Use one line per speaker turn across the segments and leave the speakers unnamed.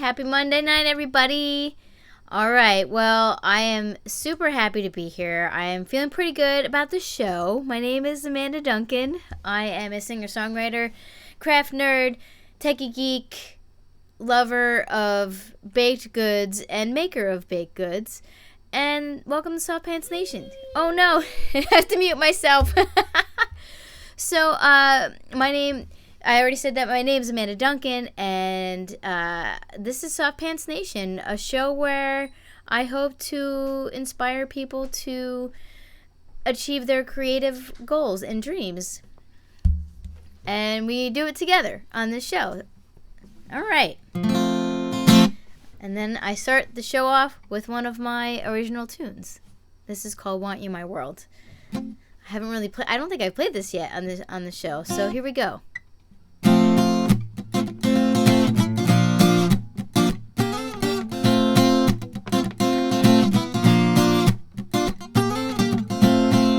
Happy Monday night, everybody. All right, well, I am super happy to be here. I am feeling pretty good about the show. My name is Amanda Duncan. I am a singer-songwriter, craft nerd, techie geek, lover of baked goods, and maker of baked goods. And welcome to Soft Pants Nation. Oh no, I have to mute myself. So, I already said that my name is Amanda Duncan, and this is Soft Pants Nation, a show where I hope to inspire people to achieve their creative goals and dreams. And we do it together on this show. All right. And then I start the show off with one of my original tunes. This is called Want You My World. I haven't really played, I don't think I've played this yet on the show. So here we go.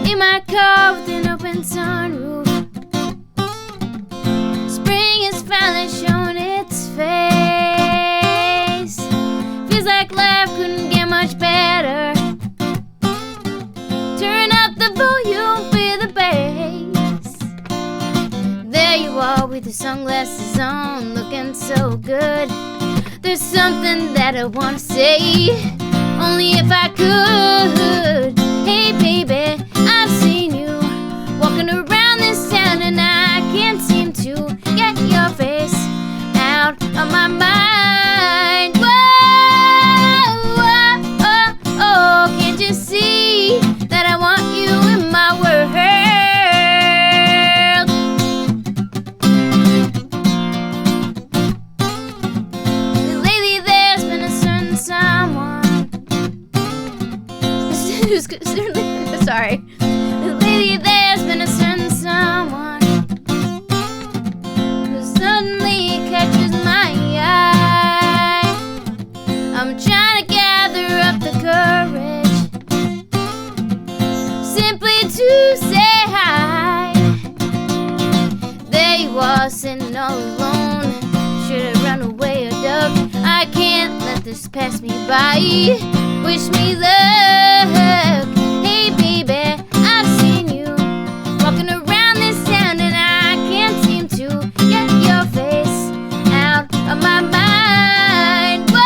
In my car with an open sunroof, spring has finally shown its face. Feels like life couldn't get much better. Turn up the volume, feel the bass. There you are with your sunglasses on, looking so good. There's something that I wanna say, only if I could. Hey baby, I've seen you walking around this town, and I can't seem to get your face out of my mind. Whoa, whoa, oh, oh, can't you see that I want you in my world? Lately there's been a certain someone who's sorry. Lately there's been a certain someone who suddenly catches my eye. I'm trying to gather up the courage simply to say hi. There you are, sitting all alone. Should I run away or duck? I can't let this pass me by. Wish me luck. Hey baby, I've seen you walking around this town, and I can't seem to get your face out of my mind. Whoa,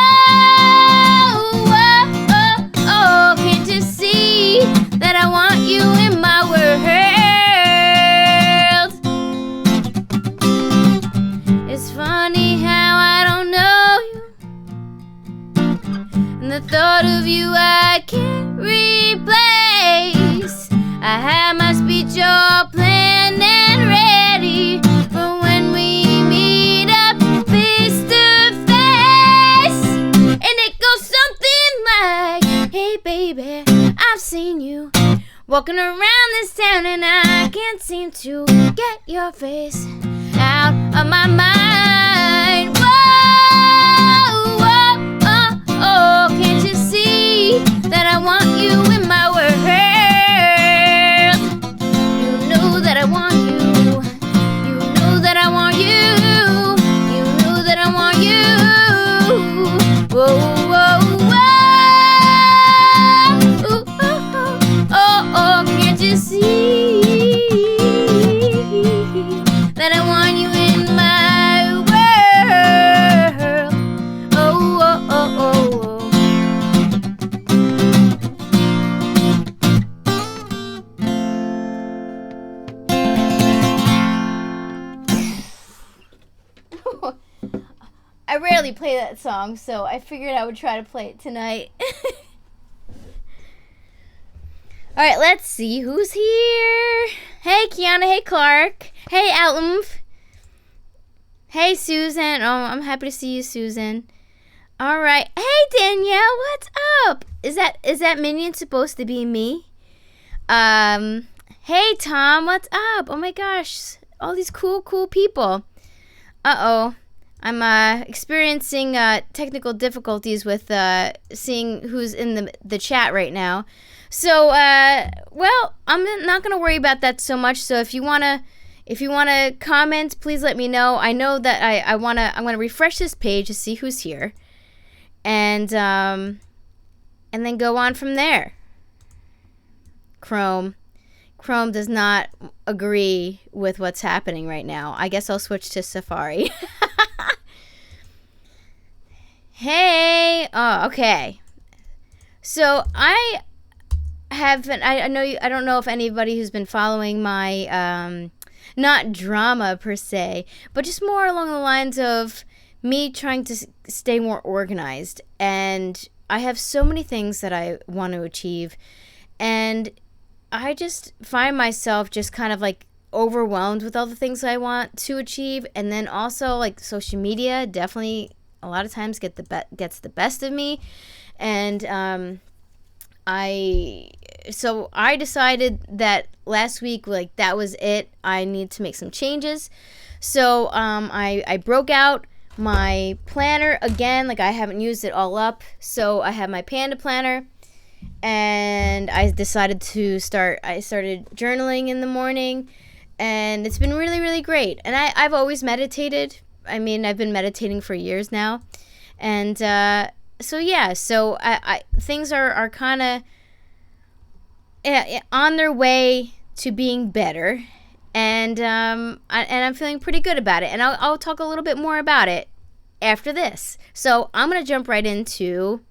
whoa, oh, oh, can't you see that I want you in my world? It's funny how I don't know you, and the thought of you I can't replace. I have my speech all planned and ready for when we meet up face to face. And it goes something like, hey baby, I've seen you walking around this town, and I can't seem to get your face out of my mind. Whoa, whoa, oh, oh, can't you see that I want you in my world? You know that I want you. You know that I want you. You know that I want you. Whoa, whoa, whoa. Ooh, oh, oh, oh, oh, can't you see that I want you in my world? Oh, oh, oh, oh, oh. I rarely play that song, so I figured I would try to play it tonight. Alright, let's see who's here. Hey, Kiana. Hey, Clark. Hey, Outlumph. Hey, Susan. Oh, I'm happy to see you, Susan. Alright. Hey, Danielle. What's up? Is that minion supposed to be me? Hey, Tom. What's up? Oh, my gosh. All these cool people. Uh-oh. I'm experiencing technical difficulties with seeing who's in the chat right now. So, well, I'm not going to worry about that so much. So if you want to comment, please let me know. I know that I'm going to refresh this page to see who's here. and then go on from there. Chrome does not agree with what's happening right now. I guess I'll switch to Safari. Hey. Oh, okay. So I don't know if anybody who's been following my not drama per se, but just more along the lines of me trying to stay more organized. And I have so many things that I want to achieve, and I just find myself just kind of like overwhelmed with all the things I want to achieve. And then also like social media definitely a lot of times gets the best of me. And I decided that last week, like, that was it. I need to make some changes. So I broke out my planner again. Like, I haven't used it all up. So I have my Panda planner, and I started journaling in the morning, and it's been really, really great. And I've always meditated. I mean, I've been meditating for years now. And so things are kind of on their way to being better, and I'm feeling pretty good about it. And I'll talk a little bit more about it after this. So I'm gonna jump right into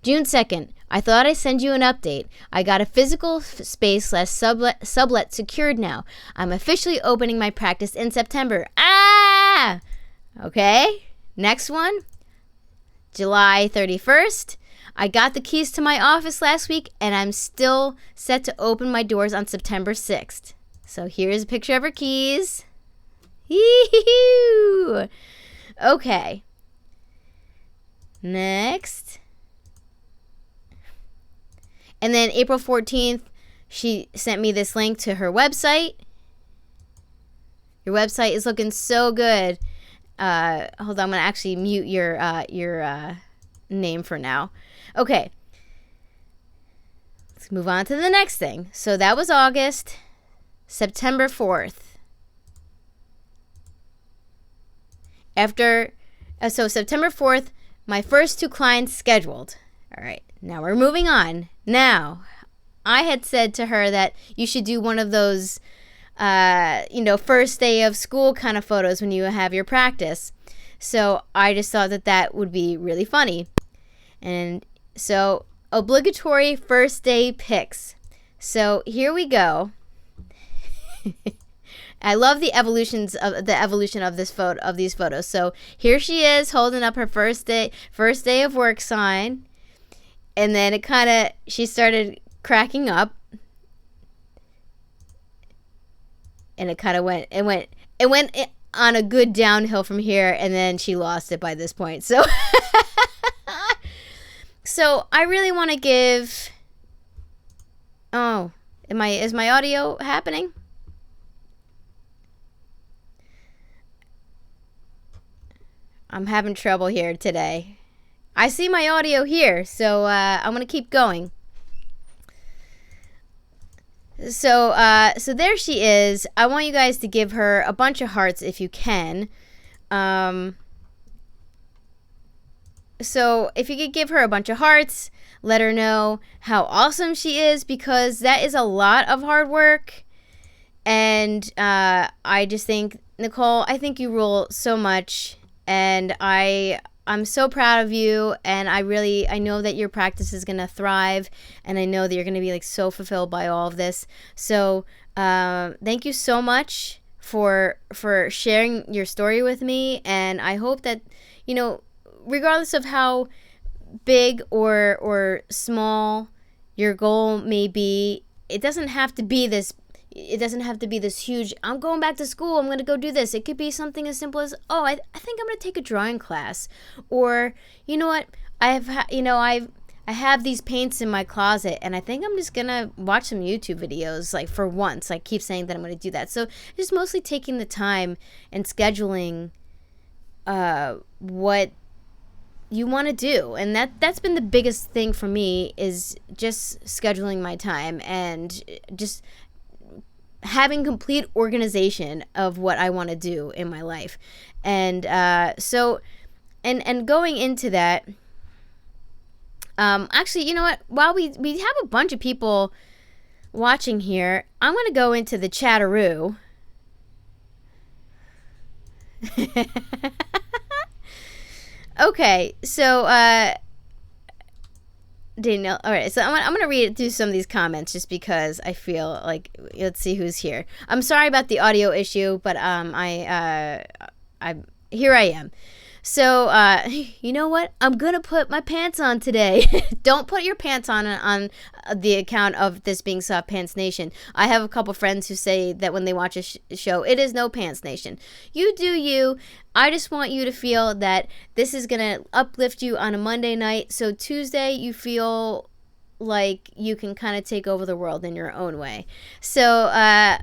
June 2nd. I thought I'd send you an update. I got a physical space / sublet secured now. I'm officially opening my practice in September. Ah! Okay. Next one. July 31st. I got the keys to my office last week, and I'm still set to open my doors on September 6th. So here's a picture of her keys. Yee-hoo! Okay. Next. And then April 14th, she sent me this link to her website. Your website is looking so good. Hold on, I'm going to actually mute your name for now. Okay. Let's move on to the next thing. So that was August. September 4th. So September 4th, my first 2 clients scheduled. All right. Now we're moving on. Now, I had said to her that you should do one of those, first day of school kind of photos when you have your practice. So I just thought that would be really funny. And so, obligatory first day pics. So here we go. I love the evolution of this photo, of these photos. So here she is holding up her first day of work sign. And then she started cracking up, and it went on a good downhill from here, and then she lost it by this point. So, so I really want to give. Oh, is my audio happening? I'm having trouble here today. I see my audio here, so I'm going to keep going. So there she is. I want you guys to give her a bunch of hearts if you can. So if you could give her a bunch of hearts, let her know how awesome she is, because that is a lot of hard work. And I just think, Nicole, I think you rule so much, and I'm so proud of you, and I know that your practice is going to thrive, and I know that you're going to be like so fulfilled by all of this. So thank you so much for sharing your story with me, and I hope that, regardless of how big or small your goal may be, it doesn't have to be this huge, I'm going back to school, I'm going to go do this. It could be something as simple as, I think I'm going to take a drawing class. Or, you know what, I have these paints in my closet, and I think I'm just going to watch some YouTube videos, like, for once. I keep saying that I'm going to do that. So just mostly taking the time and scheduling what you want to do. And that's been the biggest thing for me, is just scheduling my time and just having complete organization of what I want to do in my life. And so going into that, actually, you know what, while we have a bunch of people watching here, I'm going to go into the chatteroo. Okay, so Daniel, all right, so I'm going to read through some of these comments just because I feel like, let's see who's here. I'm sorry about the audio issue, but here I am. So, you know what? I'm going to put my pants on today. Don't put your pants on the account of this being Soft Pants Nation. I have a couple friends who say that when they watch a show, it is no Pants Nation. You do you. I just want you to feel that this is going to uplift you on a Monday night. So Tuesday, you feel like you can kind of take over the world in your own way. So, I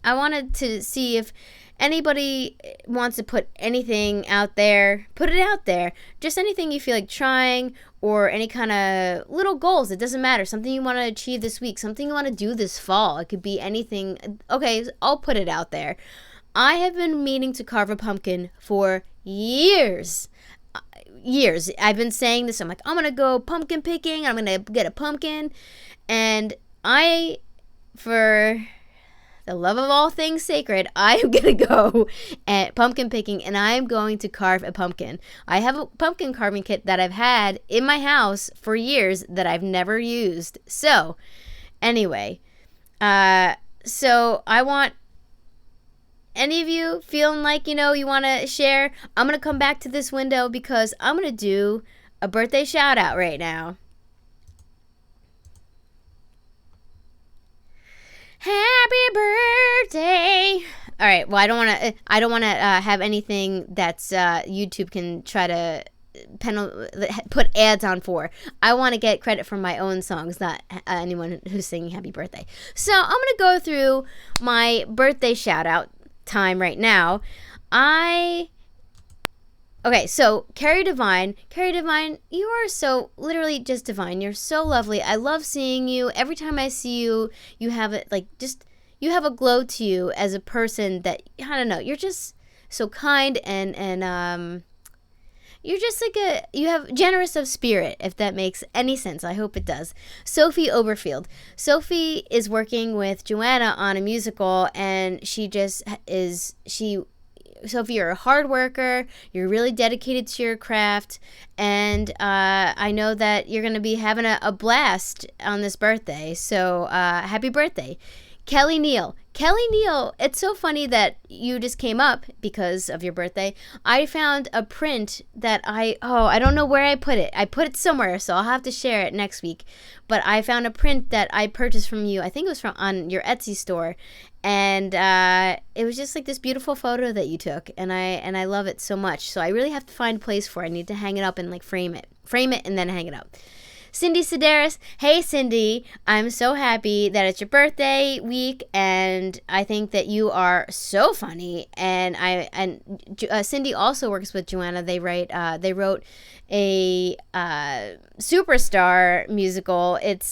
wanted to see if anybody wants to put anything out there, put it out there. Just anything you feel like trying, or any kind of little goals. It doesn't matter. Something you want to achieve this week, something you want to do this fall. It could be anything. Okay, I'll put it out there. I have been meaning to carve a pumpkin for years. I've been saying this. I'm like, I'm going to go pumpkin picking. I'm going to get a pumpkin. And for the love of all things sacred, I am going to go at pumpkin picking, and I am going to carve a pumpkin. I have a pumpkin carving kit that I've had in my house for years that I've never used. So, anyway, so I want any of you feeling like, you want to share. I'm going to come back to this window because I'm going to do a birthday shout out right now. Happy birthday. All right, well, I don't want to have anything that's YouTube can try to put ads on for. I want to get credit for my own songs, not anyone who's singing happy birthday. So I'm going to go through my birthday shout out time right now. Okay, so Carrie Divine, you are so literally just divine. You're so lovely. I love seeing you. Every time I see you, you have it you have a glow to you as a person that, I don't know, you're just so kind, and you're just like you have generous of spirit, if that makes any sense. I hope it does. Sophie Oberfield. Sophie is working with Joanna on a musical, and Sophie, you're a hard worker. You're really dedicated to your craft. And I know that you're going to be having a blast on this birthday. So happy birthday. Neel, it's so funny that you just came up because of your birthday. I found a print that I don't know where I put it. I put it somewhere, so I'll have to share it next week. But I found a print that I purchased from you. I think it was on your Etsy store. And it was just like this beautiful photo that you took, and I love it so much. So I really have to find a place for it. I need to hang it up and like frame it and then hang it up. Cindy Sideris. Hey, Cindy. I'm so happy that it's your birthday week, and I think that you are so funny. And Cindy also works with Joanna. They wrote a superstar musical. It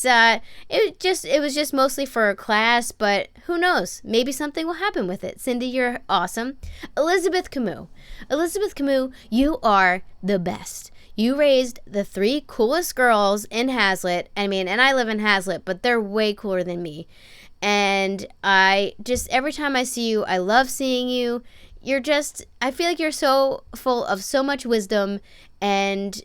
was just mostly for a class, but who knows? Maybe something will happen with it. Cindy, you're awesome. Elizabeth Kamouh, you are the best. You raised the 3 coolest girls in Hazlitt. I mean, and I live in Hazlitt, but they're way cooler than me. And every time I see you, I love seeing you. I feel like you're so full of so much wisdom and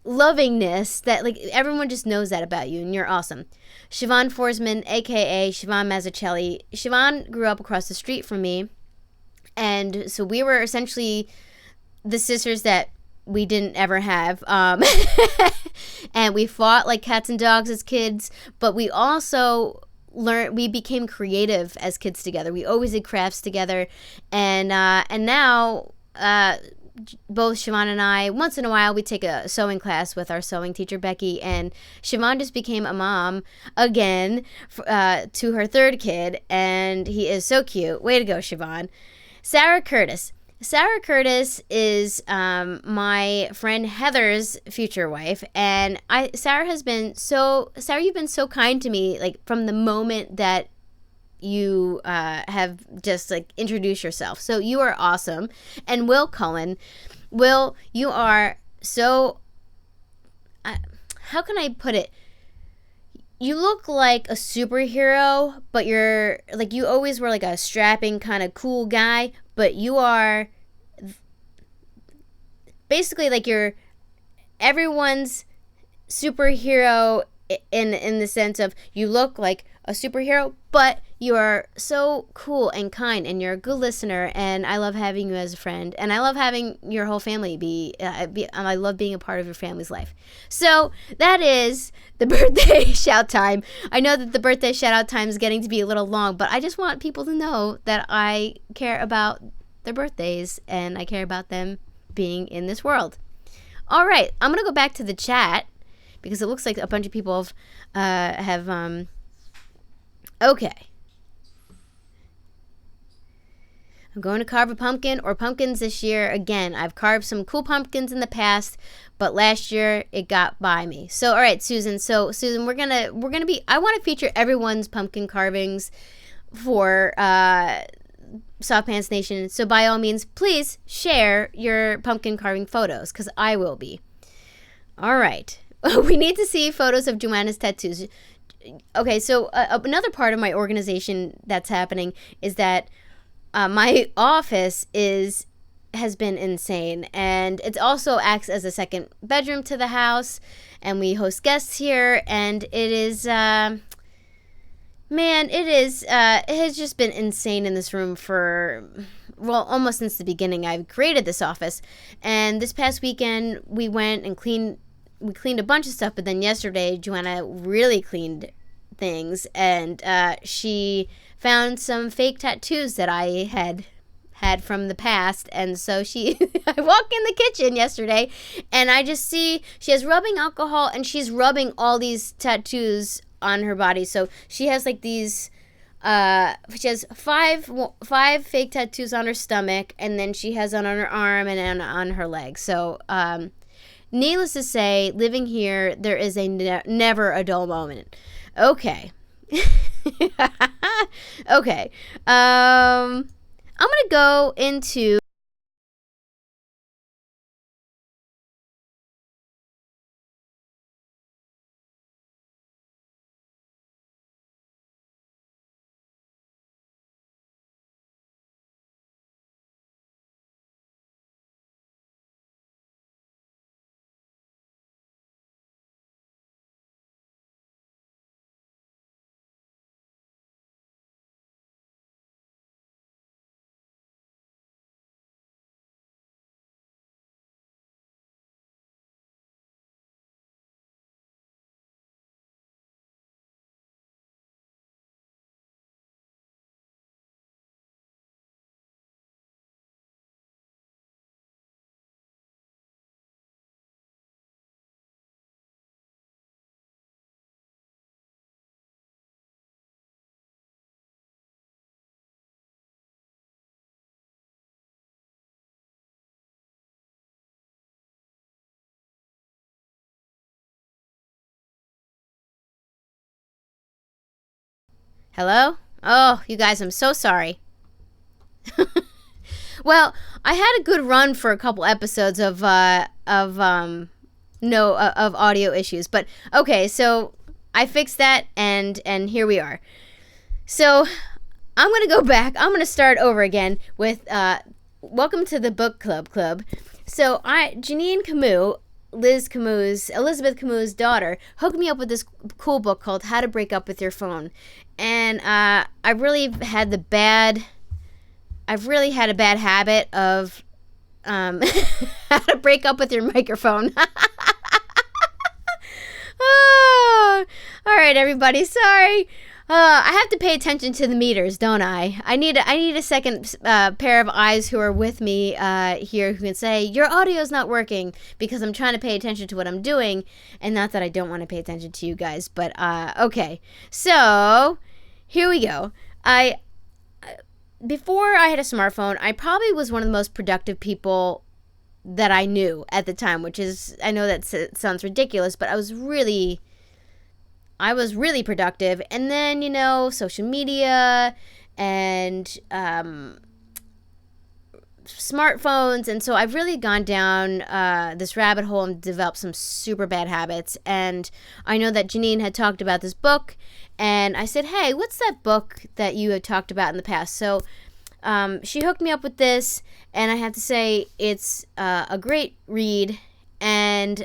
lovingness that like everyone just knows that about you, and you're awesome. ShaVon Foresman, aka ShaVon Mazzucchelli. ShaVon grew up across the street from me, and so we were essentially the sisters that we didn't ever have. And we fought like cats and dogs as kids, but we also we became creative as kids together. We always did crafts together, and now both ShaVon and I, once in a while, we take a sewing class with our sewing teacher, Becky, and ShaVon just became a mom again to her 3rd kid, and he is so cute. Way to go, ShaVon. Sarah Curtis. Sarah Curtis is my friend Heather's future wife, and Sarah, you've been so kind to me, like from the moment that you have just like introduced yourself. So you are awesome. And Cullen, you are so how can I put it? You look like a superhero, but you're like, you always were like a strapping kind of cool guy, but you are basically like you're everyone's superhero in the sense of you look like a superhero, but you are so cool and kind, and you're a good listener, and I love having you as a friend, and I love having your whole family I love being a part of your family's life. So that is the birthday shout time. I know that the birthday shout out time is getting to be a little long, but I just want people to know that I care about their birthdays, and I care about them being in this world. All right, I'm gonna go back to the chat because it looks like a bunch of people have okay. I'm going to carve a pumpkin or pumpkins this year again. I've carved some cool pumpkins in the past, but last year it got by me. So all right, Susan. So Susan, we're gonna I want to feature everyone's pumpkin carvings for Soft Pants Nation. So by all means, please share your pumpkin carving photos, because I will be. All right. We need to see photos of Joanna's tattoos. Okay, so another part of my organization that's happening is that my office has been insane, and it also acts as a second bedroom to the house, and we host guests here, and it is it has just been insane in this room for, well, almost since the beginning I've created this office. And this past weekend we went and cleaned a bunch of stuff, but then yesterday Joanna really cleaned things, and she found some fake tattoos that I had from the past. And so I walk in the kitchen yesterday and I just see she has rubbing alcohol, and she's rubbing all these tattoos on her body. So she has like these she has five fake tattoos on her stomach, and then she has one on her arm and on her leg. So needless to say, living here, there is a never a dull moment. Okay. Okay. I'm gonna go into Hello? Oh, you guys, I'm so sorry. Well, I had a good run for a couple episodes of audio issues, but okay, so I fixed that, and here we are. So I'm gonna go back. I'm gonna start over again with welcome to the book club. So Janine Kamouh, Elizabeth Kamouh's daughter, hooked me up with this cool book called How to Break Up with Your Phone, and I've really had a bad habit of how to break up with your microphone. Oh, all right, everybody. Sorry. I have to pay attention to the meters, don't I? I need a second pair of eyes who are with me here who can say, your audio is not working, because I'm trying to pay attention to what I'm doing, and not that I don't want to pay attention to you guys, but okay. So, here we go. Before I had a smartphone, I probably was one of the most productive people that I knew at the time, which is, I know that sounds ridiculous, but I was really productive. And then, social media and smartphones, and so I've really gone down this rabbit hole and developed some super bad habits. And I know that Janine had talked about this book, and I said, hey, what's that book that you had talked about in the past? So she hooked me up with this, and I have to say it's a great read, and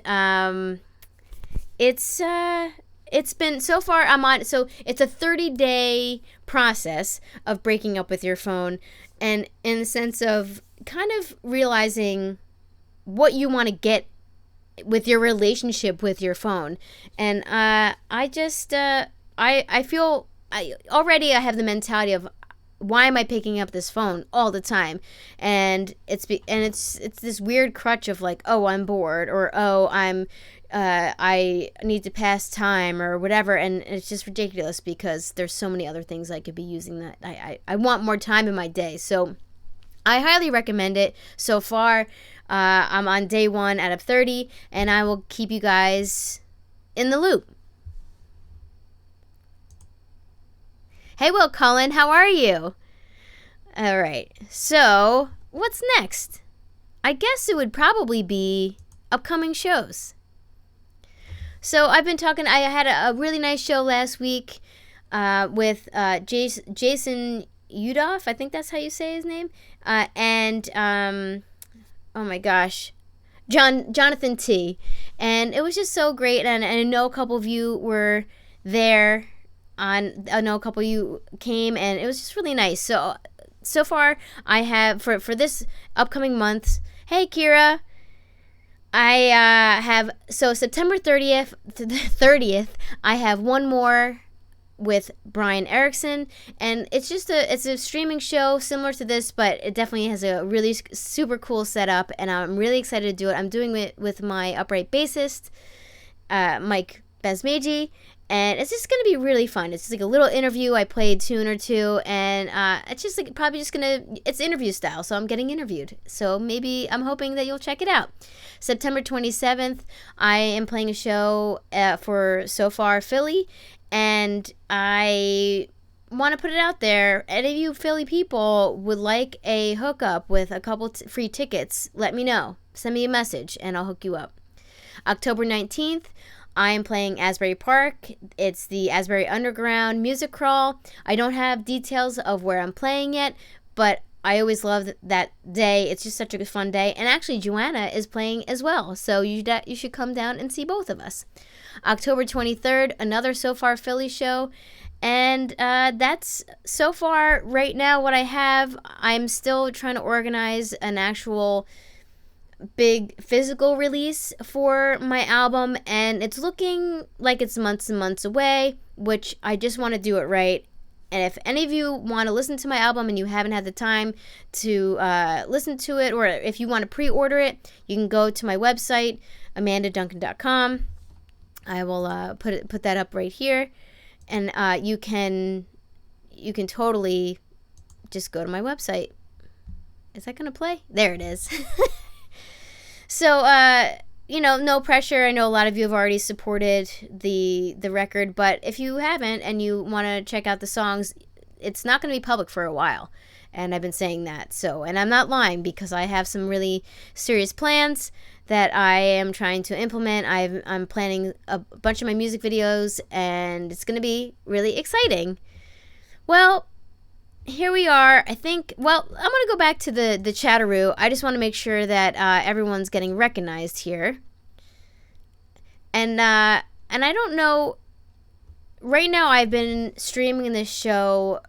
it's been, so far I'm on, so it's a 30-day process of breaking up with your phone, and in the sense of kind of realizing what you want to get with your relationship with your phone. And I feel already I have the mentality of, why am I picking up this phone all the time? And it's this weird crutch of like, oh, I'm bored, or oh, I need to pass time, or whatever. And it's just ridiculous, because there's so many other things I could be using that I want more time in my day. So I highly recommend it. So far, I'm on day 1 out of 30, and I will keep you guys in the loop. Hey, Cullen, how are you? All right, so what's next? I guess it would probably be upcoming shows. So I've been talking, I had a really nice show last week with Jason Udoff, I think that's how you say his name, and oh my gosh, Jonathan T. And it was just so great, and I know a couple of you were there. I know a couple of you came, and it was just really nice. So far, I have, for this upcoming month, hey Kira, I have, so September 30th, I have one more with Brian Erickson, and it's a streaming show similar to this, but it definitely has a really super cool setup, and I'm really excited to do it. I'm doing it with my upright bassist, Mike Besmeji, and it's just gonna be really fun. It's just like a little interview. I play a tune or two, and it's just like it's interview style, so I'm getting interviewed. So maybe I'm hoping that you'll check it out. September 27th, I am playing a show for Sofar Philly, and I want to put it out there. Any of you Philly people would like a hookup with a couple free tickets, let me know. Send me a message, and I'll hook you up. October 19th, I am playing Asbury Park. It's the Asbury Underground Music Crawl. I don't have details of where I'm playing yet, but I always love that day. It's just such a fun day. And actually, Joanna is playing as well, so you should come down and see both of us. October 23rd, another Sofar Philly show. And that's so far right now what I have. I'm still trying to organize an actual big physical release for my album, and it's looking like it's months and months away, which I just want to do it right. And if any of you want to listen to my album and you haven't had the time to listen to it, or if you want to pre-order it, you can go to my website, amandaduncan.com. I will put that up right here, and you can totally just go to my website. Is that gonna play? There it is. So no pressure. I know a lot of you have already supported the record, but if you haven't and you want to check out the songs, it's not going to be public for a while. And I've been saying that. So, and I'm not lying, because I have some really serious plans that I am trying to implement. I'm planning a bunch of my music videos, and it's going to be really exciting. Well, here we are. I think, well, I'm going to go back to the chatteroo. I just want to make sure that everyone's getting recognized here. And I don't know, right now I've been streaming this show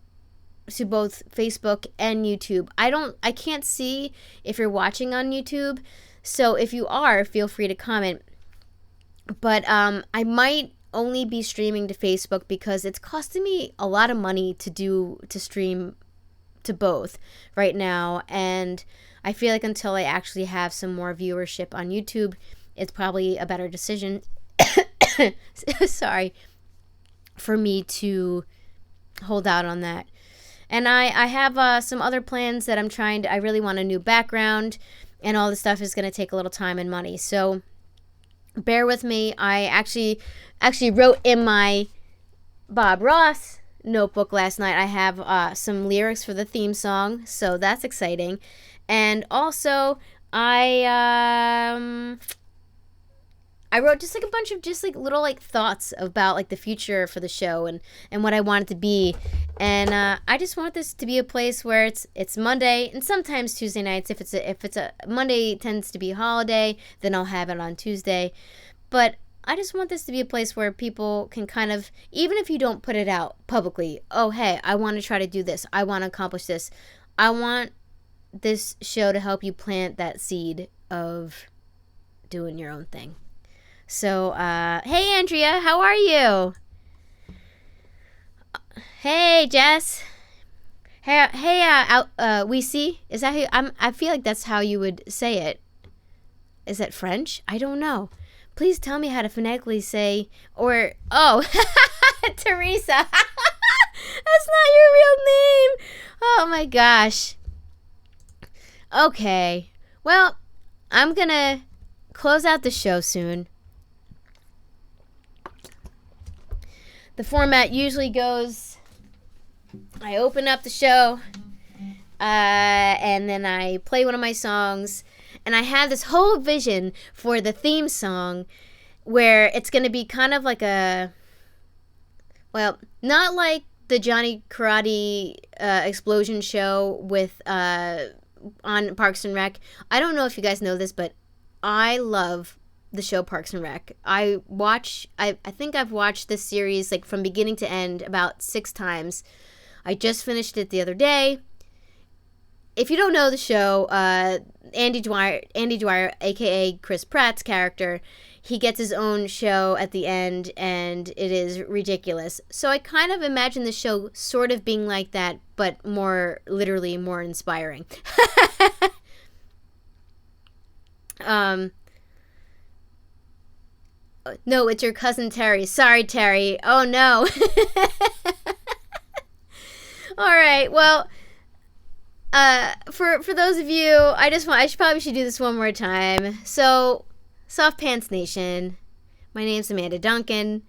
to both Facebook and YouTube. I can't see if you're watching on YouTube, so if you are, feel free to comment. But I might only be streaming to Facebook because it's costing me a lot of money to stream to both right now, and I feel like until I actually have some more viewership on YouTube, it's probably a better decision sorry, for me to hold out on that. And I have some other plans that I really want a new background, and all this stuff is going to take a little time and money. So bear with me. I actually wrote in my Bob Ross notebook last night. I have some lyrics for the theme song, so that's exciting. And also I wrote just like a bunch of just like little like thoughts about like the future for the show and what I want it to be. And I just want this to be a place where it's Monday and sometimes Tuesday nights. If it's a Monday tends to be a holiday, then I'll have it on Tuesday. But I just want this to be a place where people can kind of, even if you don't put it out publicly, oh hey, I want to try to do this, I want to accomplish this. I want this show to help you plant that seed of doing your own thing. So, hey Andrea, how are you? Hey Jess. Hey, we see. Is that how I feel like that's how you would say it. Is that French? I don't know. Please tell me how to phonetically say, or, oh, Teresa. That's not your real name. Oh my gosh. Okay. Well, I'm gonna close out the show soon. The format usually goes, I open up the show, and then I play one of my songs, and I have this whole vision for the theme song where it's going to be kind of like not like the Johnny Karate explosion show with on Parks and Rec. I don't know if you guys know this, but I love the show Parks and Rec. I think I've watched this series like from beginning to end about 6 times. I just finished it the other day. If you don't know the show, Andy Dwyer, aka Chris Pratt's character, he gets his own show at the end, and it is ridiculous. So I kind of imagine the show sort of being like that, but more literally more inspiring. No, it's your cousin Terry. Sorry, Terry. Oh, no. All right. Well, for those of you, I probably should do this one more time. So, Soft Pants Nation, my name's Amanda Duncan.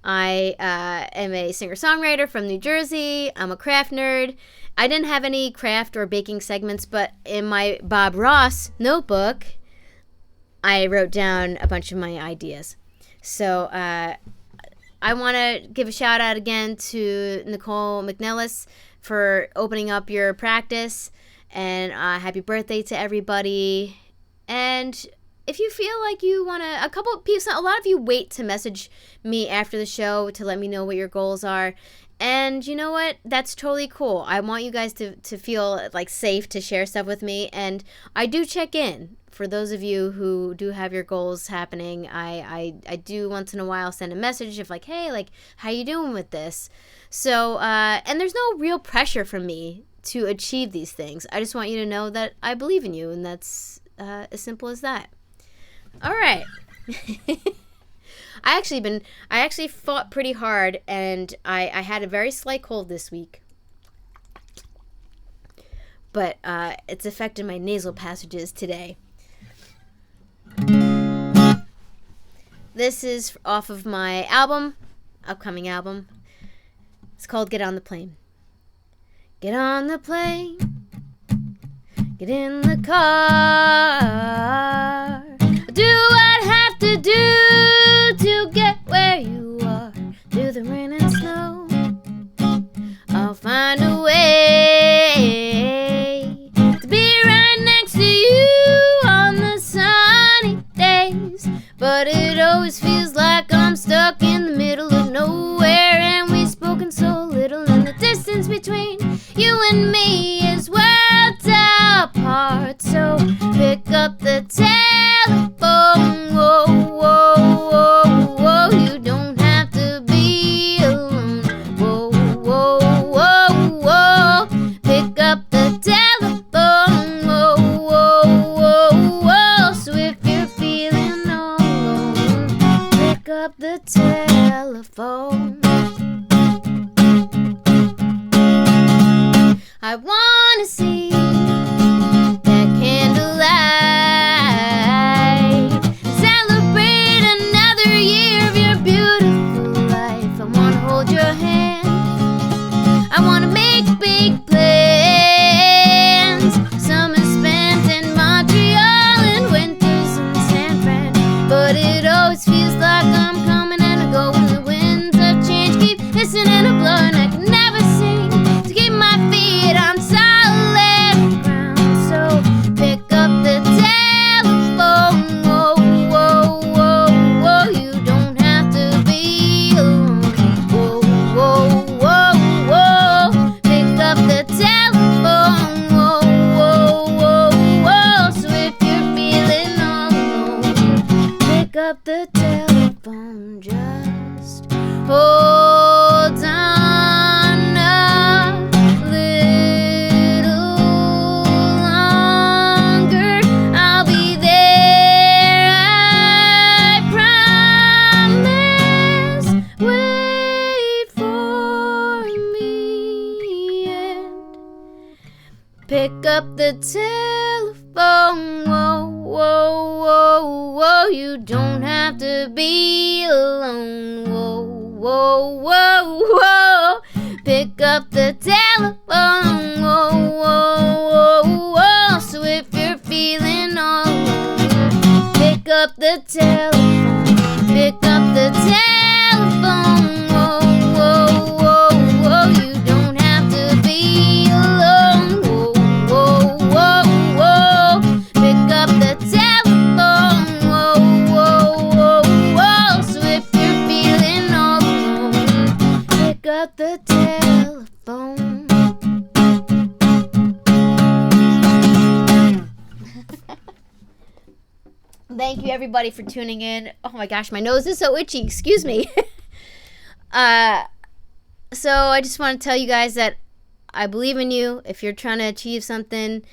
I am a singer-songwriter from New Jersey. I'm a craft nerd. I didn't have any craft or baking segments, but in my Bob Ross notebook, I wrote down a bunch of my ideas. So I want to give a shout out again to Nicoles for opening up your practice, and happy birthday to everybody. And if you feel like you want to, a lot of you wait to message me after the show to let me know what your goals are. And you know what? That's totally cool. I want you guys to feel like safe to share stuff with me. And I do check in. For those of you who do have your goals happening, I do once in a while send a message of like, hey, like, how you doing with this? So, and there's no real pressure from me to achieve these things. I just want you to know that I believe in you, and that's as simple as that. All right. I actually fought pretty hard, and I had a very slight cold this week. But it's affected my nasal passages today. this is off of my upcoming album. It's called Get on the Plane. Get on the plane, get in the car, do what I have to do to get where you are, through the rain and snow. I'll find a way to be right next to you on the sunny days, but it always feels like I'm stuck in the middle of nowhere, and we've spoken so little, and the distance between you and me is worlds apart. So pick up the telephone, whoa, whoa, whoa, whoa, you don't have to be alone, whoa, whoa, whoa, whoa, pick up the telephone, whoa, whoa, whoa, whoa, so if you're feeling all alone, pick up the telephone. I wanna see that candlelight, celebrate another year of your beautiful life. I wanna hold your hand, I wanna make big plans. Summer spent in Montreal and winters in San Fran, but it always feels like I'm coming and I go when the winds of change keep hissing and a blowing. I can never seem to keep my feet on solid ground. So pick up the telephone, whoa, whoa, whoa, whoa, you don't have to be alone, whoa, whoa, whoa, whoa, pick up the telephone, whoa, whoa, whoa, whoa, so if you're feeling all alone, pick up the telephone, just hold on a little longer. I'll be there, I promise. Wait for me and pick up the telephone, whoa, whoa, whoa, whoa, you don't have to be alone, whoa, whoa, whoa, whoa, pick up the telephone, whoa, whoa, whoa, whoa, so if you're feeling all alone, pick up the telephone, pick up the telephone, whoa, whoa, whoa, whoa, you don't have to be alone, whoa, whoa, whoa, whoa, pick up the telephone, whoa, whoa, whoa, whoa, so if you're feeling all alone, pick up the telephone. Thank you everybody for tuning in. Oh my gosh, my nose is so itchy. Excuse me. So I just want to tell you guys that I believe in you. If you're trying to achieve something,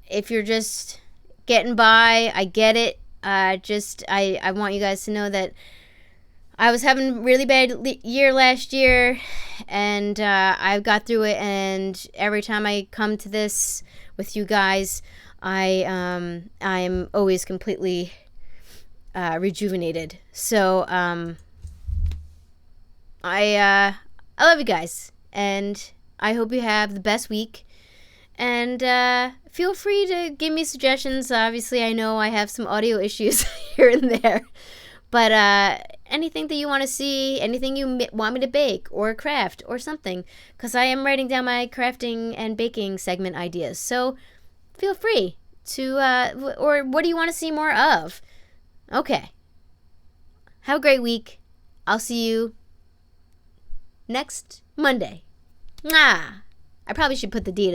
if you're just getting by, I get it. I want you guys to know that I was having a really bad year last year, and I got through it, and every time I come to this with you guys, I'm always completely rejuvenated. So I love you guys, and I hope you have the best week. And feel free to give me suggestions. Obviously, I know I have some audio issues here and there, but anything that you want to see, anything you want me to bake or craft or something, because I am writing down my crafting and baking segment ideas. So feel free to, or what do you want to see more of? Okay. Have a great week. I'll see you next Monday. I probably should put the date